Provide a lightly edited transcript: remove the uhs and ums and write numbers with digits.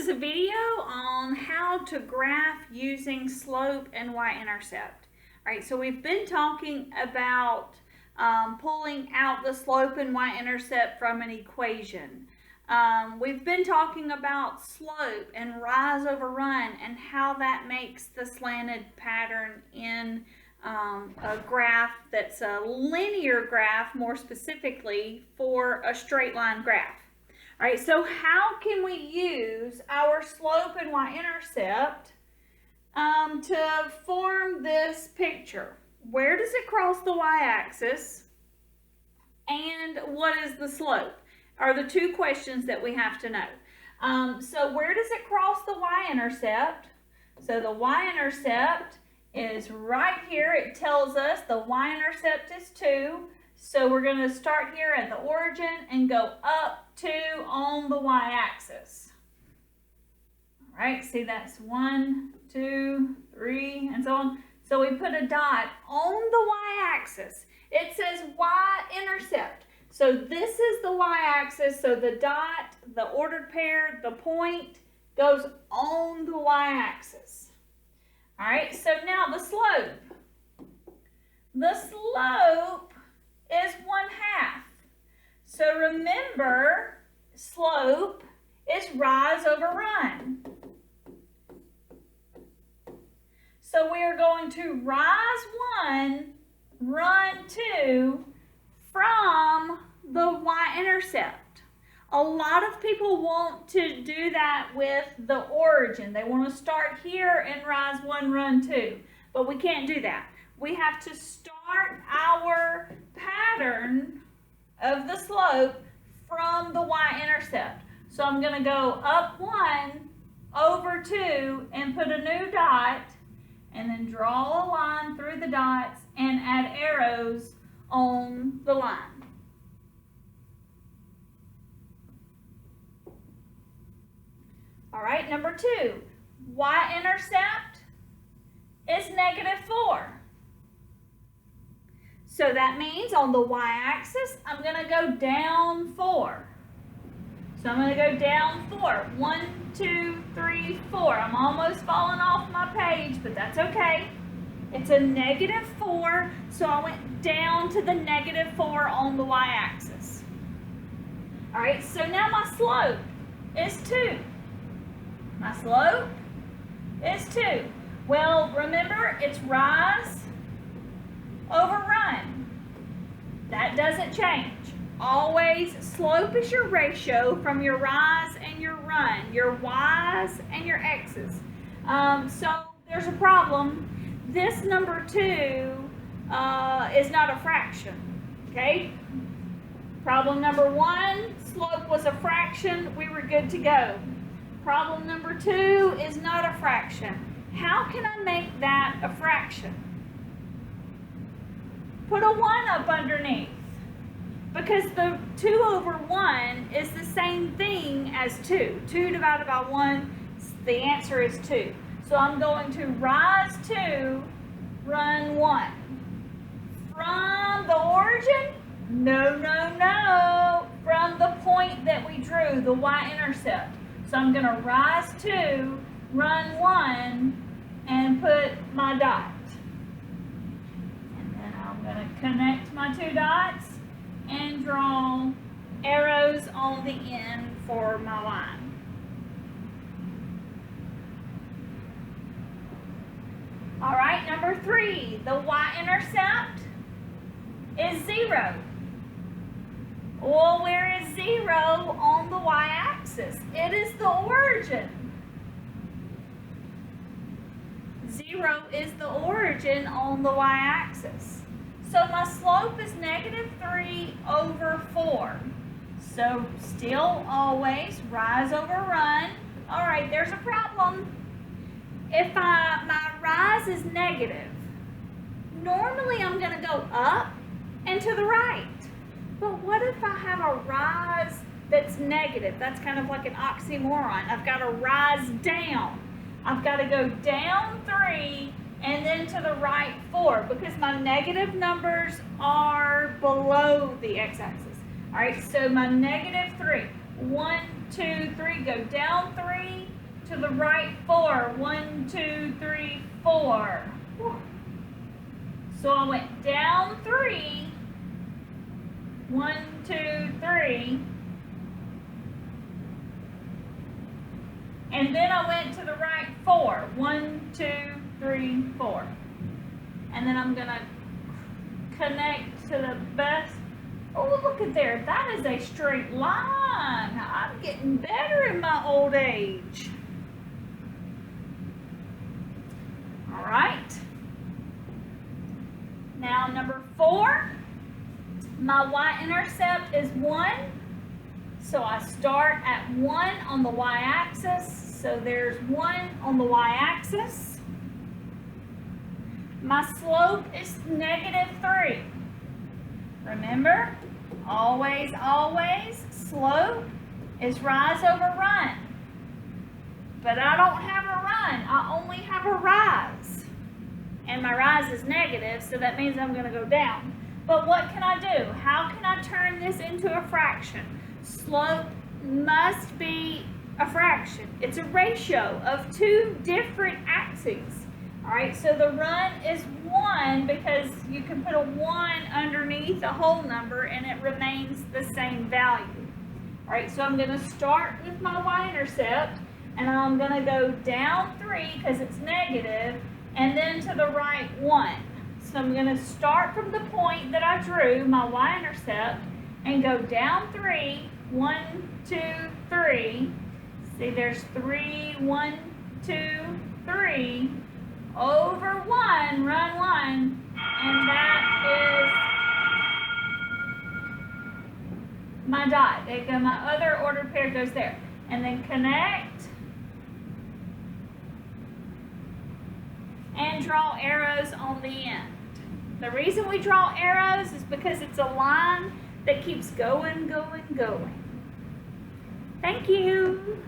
is a video on how to graph using slope and y-intercept. All right, so we've been talking about pulling out the slope and y-intercept from an equation. We've been talking about slope and rise over run and how that makes the slanted pattern in a graph that's a linear graph, more specifically for a straight line graph. All right, so how can we use our slope and y-intercept to form this picture? Where does it cross the y-axis and what is the slope are the two questions that we have to know. So where does it cross the y-intercept? So the y-intercept is right here. It tells us the y-intercept is 2. So we're going to start here at the origin and go up 2 on the y-axis. All right, see that's 1, 2, 3, and so on. So we put a dot on the y-axis. It says y-intercept. So this is the y-axis. So the dot, the ordered pair, the point goes on the y-axis. All right, so now the slope. The slope is 1/2. So remember, slope is rise over run. So we are going to rise 1, run 2 from the y-intercept. A lot of people want to do that with the origin. They want to start here and rise 1, run 2. But we can't do that. We have to start our pattern of the slope from the y-intercept. So I'm going to go up 1, over 2, and put a new dot, and then draw a line through the dots and add arrows on the line. All right, number 2, y-intercept is -4. So that means on the y-axis, I'm going to go down 4. So I'm going to go down 4. 1, 2, 3, 4. I'm almost falling off my page, but that's okay. It's a -4, so I went down to the -4 on the y-axis. All right, so now my slope is 2. My slope is 2. Well, remember, it's rise over run. That doesn't change. Always, slope is your ratio from your rise and your run, your y's and your x's. So there's a problem. This number 2 is not a fraction, okay? Problem number 1, slope was a fraction. We were good to go. Problem number 2 is not a fraction. How can I make that a fraction? Put a 1 up underneath, because the 2 over 1 is the same thing as 2. 2 divided by 1, the answer is 2. So I'm going to rise 2, run 1. From the origin? No, no, no. From the point that we drew, the y-intercept. So I'm going to rise 2, run 1, and put my dot. And then I'm going to connect my 2 dots and draw arrows on the end for my line. All right, number 3, the y-intercept is 0. Well, where is 0 on the y-axis? It is the origin. 0 is the origin on the y-axis. So my slope is -3 over 4. So still always rise over run. All right, there's a problem. If my rise is negative, normally I'm going to go up and to the right. But what if I have a rise that's negative? That's kind of like an oxymoron. I've got to rise down. I've got to go down 3 and then to the right 4, because my negative numbers are below the x-axis. All right, so my -3. 1, 2, 3, go down 3 to the right 4. 1, 2, 3, 4. So I went down 3. 1, 2, 3. And then I went to the right 4. 1, 2, 3, 4. And then I'm gonna connect to the best. Oh, look at there. That is a straight line. I'm getting better in my old age. All right. Now number 4, my y-intercept is 1. So I start at 1 on the y-axis. So there's 1 on the y-axis. My slope is -3. Remember, always, always, slope is rise over run. But I don't have a run, I only have a rise. And my rise is negative, so that means I'm gonna go down. But what can I do? How can I turn this into a fraction? Slope must be a fraction. It's a ratio of 2 different axes. All right, so the run is 1 because you can put a 1 underneath a whole number and it remains the same value. All right, so I'm going to start with my y-intercept and I'm going to go down 3 because it's negative and then to the right 1. So I'm going to start from the point that I drew, my y-intercept, and go down 3, 1, 2, 3. See, there's 3, 1, 2, 3. Over 1, run 1, and that is my dot. There go, my other ordered pair goes there. And then connect and draw arrows on the end. The reason we draw arrows is because it's a line that keeps going, going, going. Thank you.